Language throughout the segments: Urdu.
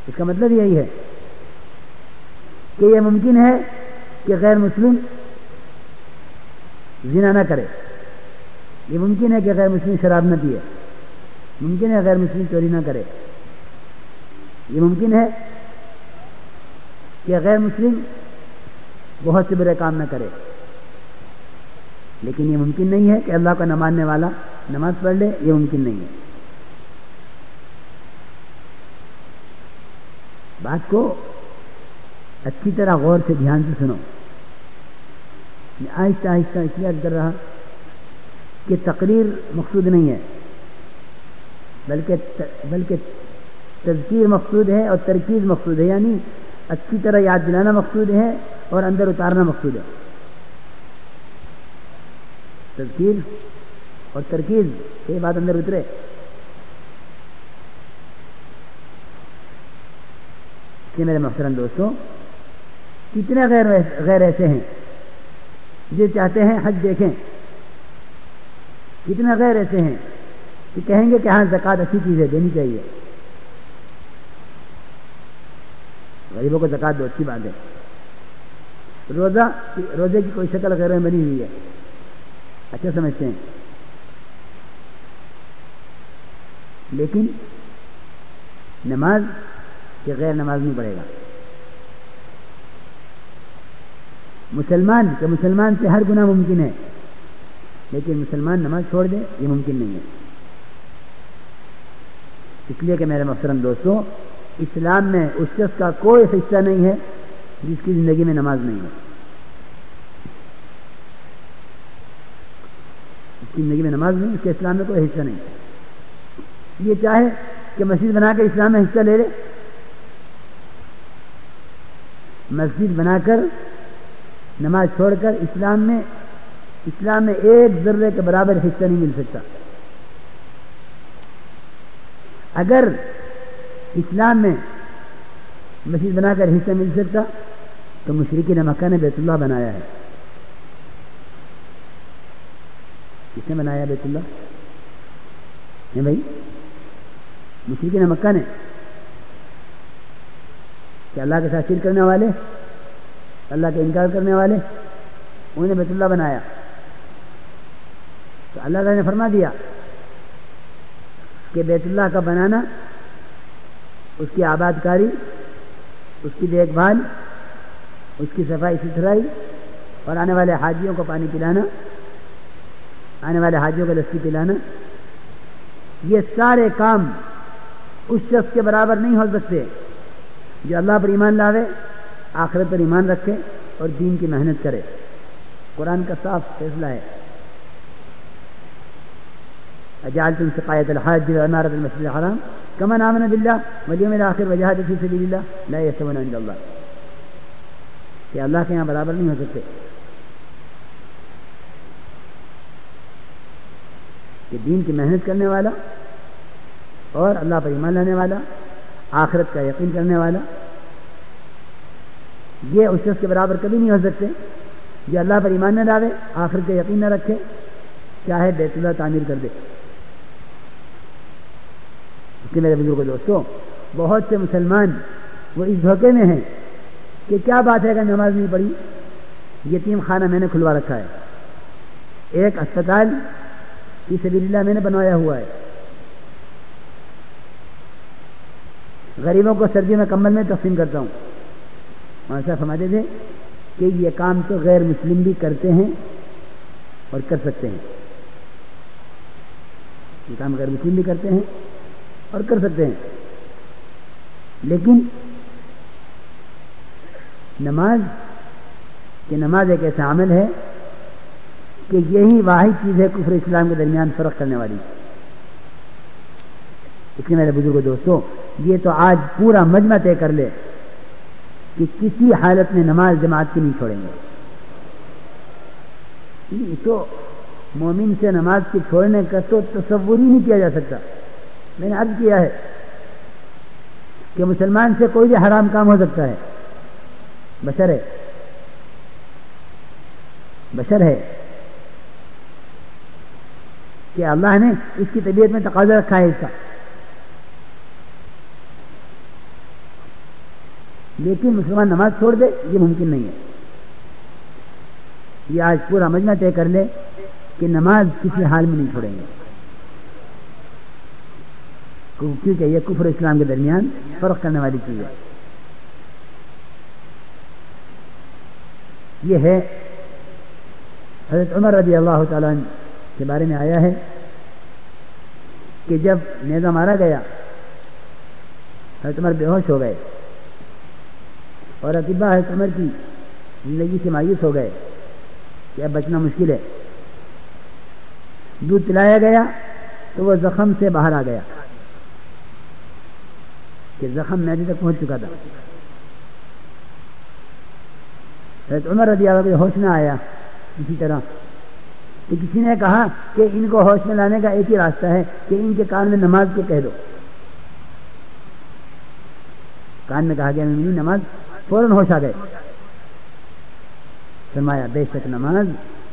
اس کا مطلب یہی ہے کہ یہ ممکن ہے کہ غیر مسلم زنا نہ کرے، یہ ممکن ہے کہ غیر مسلم شراب نہ پیے، ممکن ہے غیر مسلم چوری نہ کرے، یہ ممکن ہے کہ غیر مسلم بہت سے برے کام نہ کرے، لیکن یہ ممکن نہیں ہے کہ اللہ کا نہ ماننے والا نماز پڑھ لے، یہ ممکن نہیں ہے۔ بات کو اچھی طرح غور سے دھیان سے سنو، میں آہستہ آہستہ اس لیے کر رہا کہ تقریر مقصود نہیں ہے، بلکہ تذکیر مقصود ہے اور ترکیز مقصود ہے، یعنی اچھی طرح یاد دلانا مقصود ہے اور اندر اتارنا مقصود ہے۔ تذکیر اور ترکیز یہ بات اندر اترے۔ کہ میرے محترم دوستوں، کتنے غیر ایسے ہیں جو چاہتے ہیں حج دیکھیں، کتنے غیر ایسے ہیں کہ کہیں گے کہ ہاں زکوٰۃ اچھی چیز ہے، دینی چاہیے، غریبوں کو زکوٰۃ دو، اچھی بات ہے، روزے کی کوئی شکل غیر میں بنی ہوئی ہے، اچھا سمجھتے ہیں، لیکن نماز کے غیر نماز نہیں پڑھے گا۔ مسلمان سے ہر گناہ ممکن ہے، لیکن مسلمان نماز چھوڑ دے یہ ممکن نہیں ہے۔ اس لیے کہ میرے محترم دوستوں، اسلام میں اس شخص کا کوئی حصہ نہیں ہے جس کی زندگی میں نماز نہیں ہے، اس کی زندگی میں نماز نہیں، اس کے اسلام میں کوئی حصہ نہیں۔ یہ چاہے کہ مسجد بنا کر اسلام میں حصہ لے لے، مسجد بنا کر نماز چھوڑ کر اسلام میں ایک ذرے کے برابر حصہ نہیں مل سکتا۔ اگر اسلام میں مسجد بنا کر حصہ مل سکتا تو مشرکین مکہ نے بیت اللہ بنایا ہے۔ کس نے بنایا بیت اللہ؟ ہے بھائی، مشرکین مکہ نے، کہ اللہ کے ساتھ شرک کرنے والے، اللہ کا انکار کرنے والے، انہوں نے بیت اللہ بنایا۔ تو اللہ تعالیٰ نے فرما دیا کہ بیت اللہ کا بنانا، اس کی آباد کاری، اس کی دیکھ بھال، اس کی صفائی ستھرائی اور آنے والے حاجیوں کو پانی پلانا، آنے والے حاجیوں کو لسی پلانا، یہ سارے کام اس شخص کے برابر نہیں ہو سکتے جو اللہ پر ایمان لاوے، آخرت پر ایمان رکھے اور دین کی محنت کرے۔ قرآن کا صاف فیصلہ ہے، اجعلتم سقایۃ الحاج وعمارۃ المسجد الحرام کمن آمن باللہ والیوم الآخر وجاہد فی سبیل اللہ لا یستوون عند اللہ، کہ اللہ کے یہاں برابر نہیں ہو سکتے، کہ دین کی محنت کرنے والا اور اللہ پر ایمان لانے والا، آخرت کا یقین کرنے والا، یہ اس شخص کے برابر کبھی نہیں ہو سکتے جو اللہ پر ایمان نہ لاوے، آخرت کا یقین نہ رکھے، چاہے بیت اللہ تعمیر کر دے۔ اس کے میرے بزرگوں دوستوں، بہت سے مسلمان وہ اس دھوکے میں ہیں کہ کیا بات ہے کہ نماز نہیں پڑھی، یتیم خانہ میں نے کھلوا رکھا ہے، ایک اسپتال فی سبیل اللہ میں نے بنوایا ہوا ہے، غریبوں کو سردیوں میں کمبل میں تقسیم کرتا ہوں۔ ایسا سمجھتے تھے کہ یہ کام تو غیر مسلم بھی کرتے ہیں اور کر سکتے ہیں، یہ کام غیر مسلم بھی کرتے ہیں اور کر سکتے ہیں، لیکن نماز ایک ایسا عمل ہے کہ یہی واحد چیز ہے کفر اسلام کے درمیان فرق کرنے والی۔ اس لیے میرے بزرگوں دوستوں، یہ تو آج پورا مجمع طے کر لے کہ کسی حالت میں نماز جماعت کی نہیں چھوڑیں گے۔ یہ تو مومن سے نماز کی چھوڑنے کا تو تصور ہی نہیں کیا جا سکتا۔ میں نے عرض کیا ہے کہ مسلمان سے کوئی بھی حرام کام ہو سکتا ہے، بشر ہے کہ اللہ نے اس کی طبیعت میں تقاضا رکھا ہے اس کا، لیکن مسلمان نماز چھوڑ دے یہ ممکن نہیں ہے. یہ آج پورا مجمع طے کر لے کہ نماز کسی حال میں نہیں چھوڑیں گے، کیونکہ یہ کفر و اسلام کے درمیان فرق کرنے والی چیز ہے. یہ ہے حضرت عمر رضی اللہ تعالیٰ عنہ کے بارے میں آیا ہے کہ جب نیزہ مارا گیا حضرت عمر بے ہوش ہو گئے اور اطباء حضرت عمر کی زندگی سے مایوس ہو گئے کہ اب بچنا مشکل ہے. دودھ پلایا گیا تو وہ زخم سے باہر آ گیا کہ زخم معدے تک پہنچ چکا تھا. حضرت عمر رضی اللہ عنہ ہوش نہ آیا. اسی طرح تو کسی نے کہا کہ ان کو ہوش میں لانے کا ایک ہی راستہ ہے کہ ان کے کان میں نماز کو کہہ دو. کان میں کہا گیا نماز، فوراً ہوش آ گئے. فرمایا بے شک نماز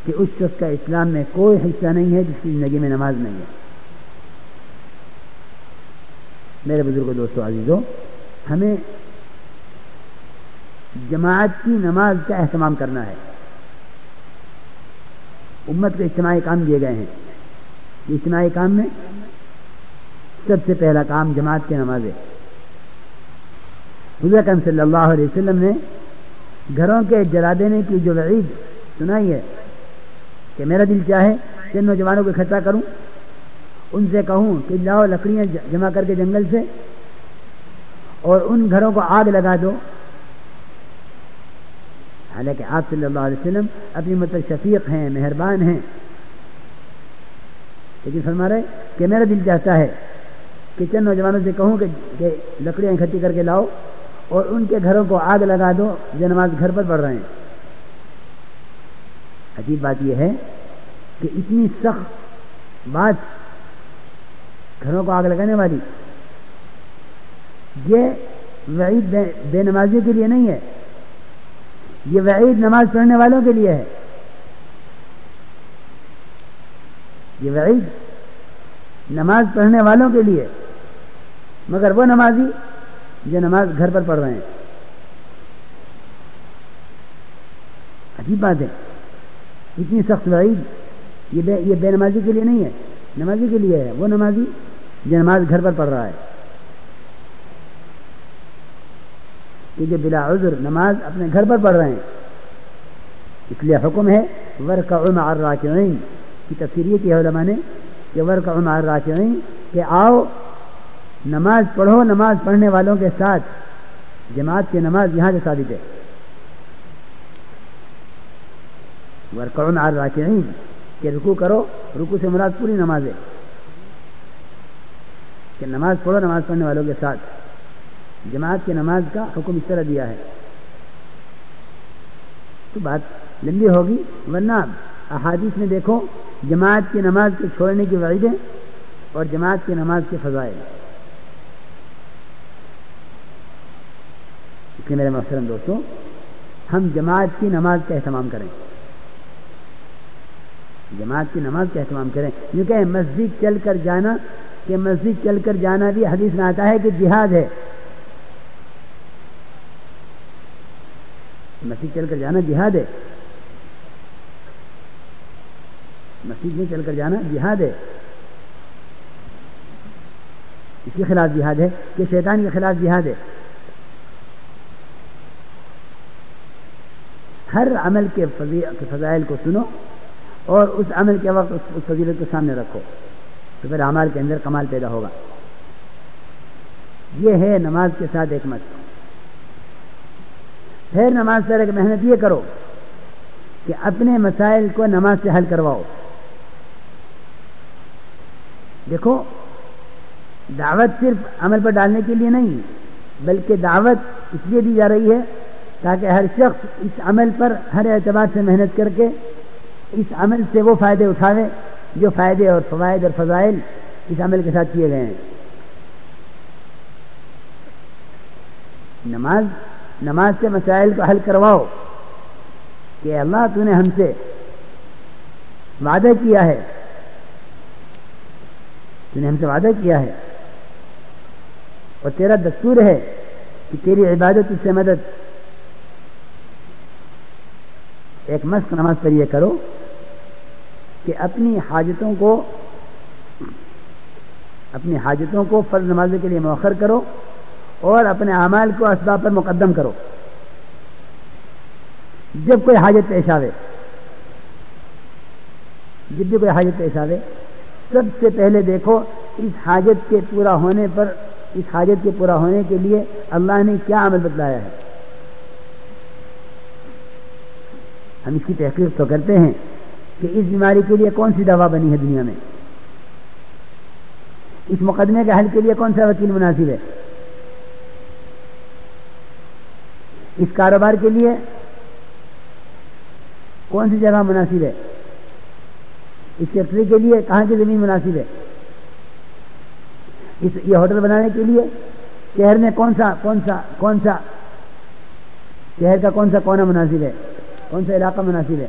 کہ اس شخص کا اسلام میں کوئی حصہ نہیں ہے جس کی زندگی میں نماز نہیں ہے. میرے بزرگوں، دوستو، عزیزوں، ہمیں جماعت کی نماز کا اہتمام کرنا ہے. امت کو اجتماعی کام دیے گئے ہیں. اجتماعی کام میں سب سے پہلا کام جماعت کی نماز ہے. حضور اکرم صلی اللہ علیہ وسلم نے گھروں کے جلا دینے کی جو وعید سنائی ہے کہ میرا دل چاہے کہ نوجوانوں کو اکٹھا کروں، ان سے کہوں کہ لاؤ لکڑیاں جمع کر کے جنگل سے اور ان گھروں کو آگ لگا دو. حالانکہ آپ صلی اللہ علیہ وسلم اپنی امت پر شفیق ہیں، مہربان ہیں، لیکن فرما رہے کہ میرا دل چاہتا ہے کہ چند نوجوانوں سے کہوں کہ لکڑیاں اکٹھی کر کے لاؤ اور ان کے گھروں کو آگ لگا دو جو نماز گھر پر پڑھ رہے ہیں. عجیب بات یہ ہے کہ اتنی سخت بات گھروں کو آگ لگانے والی، یہ وعید بے نمازیوں کے لیے نہیں ہے، یہ وعید نماز پڑھنے والوں کے لیے ہے. یہ وعید نماز پڑھنے والوں کے لیے، مگر وہ نمازی جو نماز گھر پر پڑھ رہے ہیں. عجیب بات ہے، اتنی سخت وعید یہ بے نمازی کے لیے نہیں ہے، نمازی کے لیے ہے. وہ نمازی جو نماز گھر پر پڑھ رہا ہے، کیونکہ بلا عذر نماز اپنے گھر پر پڑھ رہے ہیں. اس لیے حکم ہے وَارْكَعُوا مَعَ الرَّاكِعِينَ کی تفسیر یہ کی ہے علماء نے کہ وَارْكَعُوا مَعَ الرَّاكِعِينَ کہ آؤ نماز پڑھو نماز پڑھنے والوں کے ساتھ. جماعت کی نماز یہاں سے ثابت ہے. وَارْكَعُوا مَعَ الرَّاكِعِينَ کہ رکوع کرو، رکوع سے مراد پوری نماز ہے کہ نماز پڑھو نماز پڑھنے والوں کے ساتھ. جماعت کی نماز کا حکم اس طرح دیا ہے. تو بات لمبی ہوگی، ورنہ احادیث میں دیکھو جماعت کی نماز کے چھوڑنے کی وعیدیں اور جماعت کی نماز کے فضائل. اس لیے میرے محترم دوستوں، ہم جماعت کی نماز کا اہتمام کریں، جماعت کی نماز کا اہتمام کریں. کیونکہ مسجد چل کر جانا، کہ مسجد چل کر جانا بھی حدیث میں آتا ہے کہ جہاد ہے. مسجد چل کر جانا جہاد ہے، مسجد میں چل کر جانا جہاد ہے. اس کے خلاف جہاد ہے کہ شیطان کے خلاف جہاد ہے. ہر عمل کے فضائل کو سنو اور اس عمل کے وقت اس فضیلت کو سامنے رکھو، تو پھر اعمال کے اندر کمال پیدا ہوگا. یہ ہے نماز کے ساتھ ایک مت. پھر نماز پر ایک محنت یہ کرو کہ اپنے مسائل کو نماز سے حل کرواؤ. دیکھو، دعوت صرف عمل پر ڈالنے کے لیے نہیں، بلکہ دعوت اس لیے دی جا رہی ہے تاکہ ہر شخص اس عمل پر ہر اعتبار سے محنت کر کے اس عمل سے وہ فائدے اٹھاوے جو فائدے اور فوائد اور فضائل اس عمل کے ساتھ کیے گئے ہیں. نماز سے مسائل کو حل کرواؤ کہ اللہ تو نے ہم سے وعدہ کیا ہے، تو نے ہم سے وعدہ کیا ہے اور تیرا دستور ہے کہ تیری عبادت اس سے مدد. ایک مشق نماز پر یہ کرو کہ اپنی حاجتوں کو فرض نمازوں کے لیے مؤخر کرو اور اپنے اعمال کو اسباب پر مقدم کرو. جب کوئی حاجت پیش آوے سب سے پہلے دیکھو اس حاجت کے پورا ہونے کے لیے اللہ نے کیا عمل بتلایا ہے. ہم اس کی تحقیق تو کرتے ہیں کہ اس بیماری کے لیے کون سی دوا بنی ہے دنیا میں, اس مقدمے کے حل کے لیے کون سا وکیل مناسب ہے, اس کاروبار کے لیے کون سی جگہ مناسب ہے, اس فیکٹری کے لیے کہاں کی زمین مناسب ہے, یہ ہوٹل بنانے کے لیے شہر میں کون سا شہر کا کون سا کونا مناسب ہے, کون سا علاقہ مناسب ہے.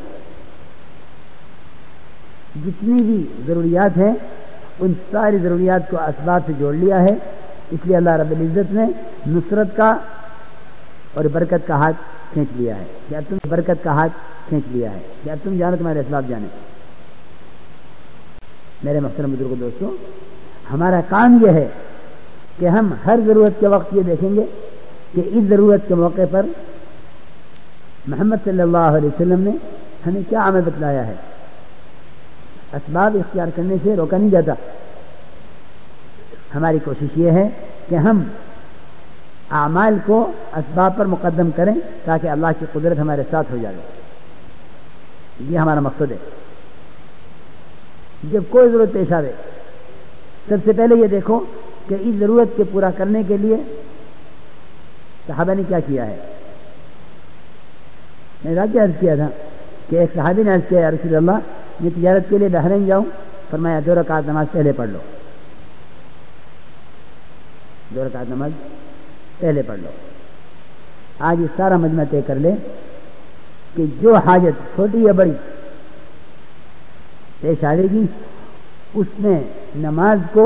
جتنی بھی ضروریات ہیں ان ساری ضروریات کو اسباب سے جوڑ لیا ہے. اس لیے اللہ رب العزت نے نصرت کا اور برکت کا ہاتھ کھینچ لیا ہے کہ اب تم برکت کا ہاتھ کھینچ لیا ہے کہ اب تم جانو تمہارے اسباب جانے. میرے محترم بزرگ دوستوں, ہمارا کام یہ ہے کہ ہم ہر ضرورت کے وقت یہ دیکھیں گے کہ اس ضرورت کے موقع پر محمد صلی اللہ علیہ وسلم نے ہمیں کیا عمل بتلایا ہے. اسباب اختیار کرنے سے روکا نہیں جاتا. ہماری کوشش یہ ہے کہ ہم اعمال کو اسباب پر مقدم کریں تاکہ اللہ کی قدرت ہمارے ساتھ ہو جائے. یہ ہمارا مقصد ہے. جب کوئی ضرورت پیش آئے سب سے پہلے یہ دیکھو کہ اس ضرورت کے پورا کرنے کے لیے صحابہ نے کیا کیا ہے. میں نے عرض کیا تھا کہ ایک صحابی نے عرض کیا یا رسول اللہ میں تجارت کے لیے بحرین جاؤں, فرمایا 2 رکعت نماز پہلے پڑھ لو, 2 رکعت نماز پہلے پڑھ لو. آج یہ سارا مجمع طے کر لے کہ جو حاجت چھوٹی یا بڑی پیش آئے گی اس میں نماز کو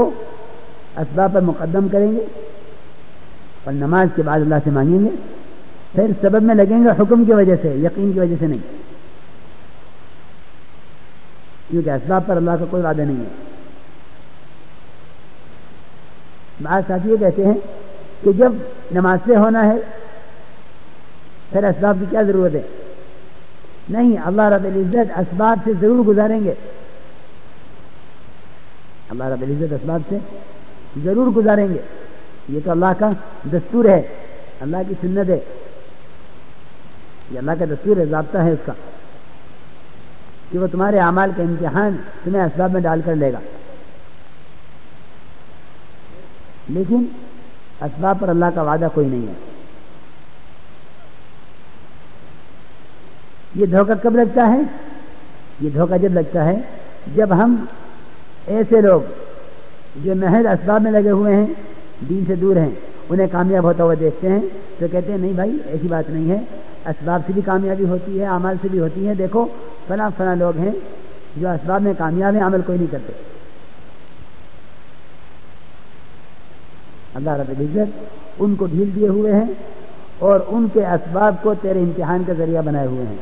اسباب پر مقدم کریں گے اور نماز کے بعد اللہ سے مانگیں گے. پھر سبب میں لگیں گے حکم کی وجہ سے, یقین کی وجہ سے نہیں, کیونکہ اسباب پر اللہ کا کوئی وعدہ نہیں ہے. بعض ساتھی یہ کہتے ہیں کہ جب نماز سے ہونا ہے پھر اسباب کی کیا ضرورت ہے. نہیں, اللہ رب العزت اسباب سے ضرور گزاریں گے. اللہ رب العزت اسباب سے ضرور گزاریں گے. یہ تو اللہ کا دستور ہے, اللہ کی سنت ہے, یہ اللہ کا دستور ہے, ضابطہ ہے اس کا کہ وہ تمہارے اعمال کا امتحان تمہیں اسباب میں ڈال کر لے گا. لیکن اسباب پر اللہ کا وعدہ کوئی نہیں ہے. یہ دھوکہ کب لگتا ہے؟ یہ دھوکہ جب لگتا ہے جب ہم ایسے لوگ جو محض اسباب میں لگے ہوئے ہیں, دین سے دور ہیں, انہیں کامیاب ہوتا ہوا دیکھتے ہیں تو کہتے ہیں نہیں بھائی ایسی بات نہیں ہے, اسباب سے بھی کامیابی ہوتی ہے, اعمال سے بھی ہوتی ہے. دیکھو فلاں لوگ ہیں جو اسباب میں کامیاب ہیں, عمل کوئی نہیں کرتے. اللہ رب العزت ان کو ڈھیل دیے ہوئے ہیں اور ان کے اسباب کو تیرے امتحان کا ذریعہ بنائے ہوئے ہیں.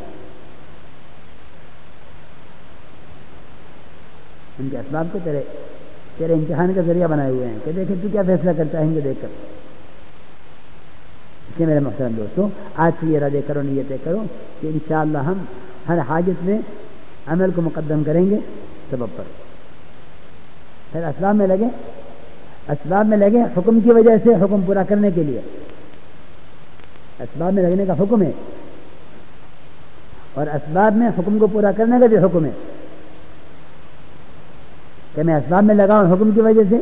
ان کے اسباب کو تیرے امتحان کا ذریعہ بنائے ہوئے ہیں کہ دیکھیں تو کیا فیصلہ کرتا ہے ان کو دیکھ کر. اس لیے میرے محترم دوستوں, آج سے یہ ارادے کرو, نیت کرو کہ انشاءاللہ ہم ہر حاجت میں عمل کو مقدم کریں گے سبب پر. پھر اسباب میں لگے حکم کی وجہ سے, حکم پورا کرنے کے لیے. اسباب میں لگنے کا حکم ہے اور اسباب میں حکم کو پورا کرنے کا بھی حکم ہے کہ میں اسباب میں لگاؤں حکم کی وجہ سے,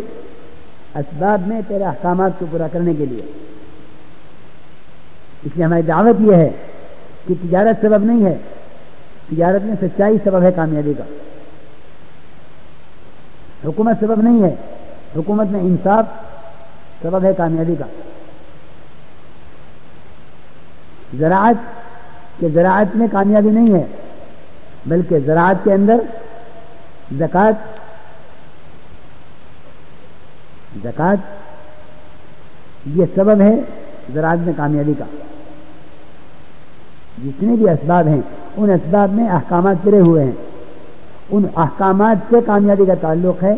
اسباب میں تیرے احکامات کو پورا کرنے کے لیے. اس لیے ہماری دعوت یہ ہے کہ تجارت سبب نہیں ہے, تجارت میں سچائی سبب ہے کامیابی کا. حکومت سبب نہیں ہے, حکومت میں انصاف سبب ہے کامیابی کا. زراعت میں کامیابی نہیں ہے بلکہ زراعت کے اندر زکوٰۃ یہ سبب ہے زراعت میں کامیابی کا. جتنے بھی اسباب ہیں ان اسباب میں احکامات گرے ہوئے ہیں، ان احکامات سے کامیابی کا تعلق ہے.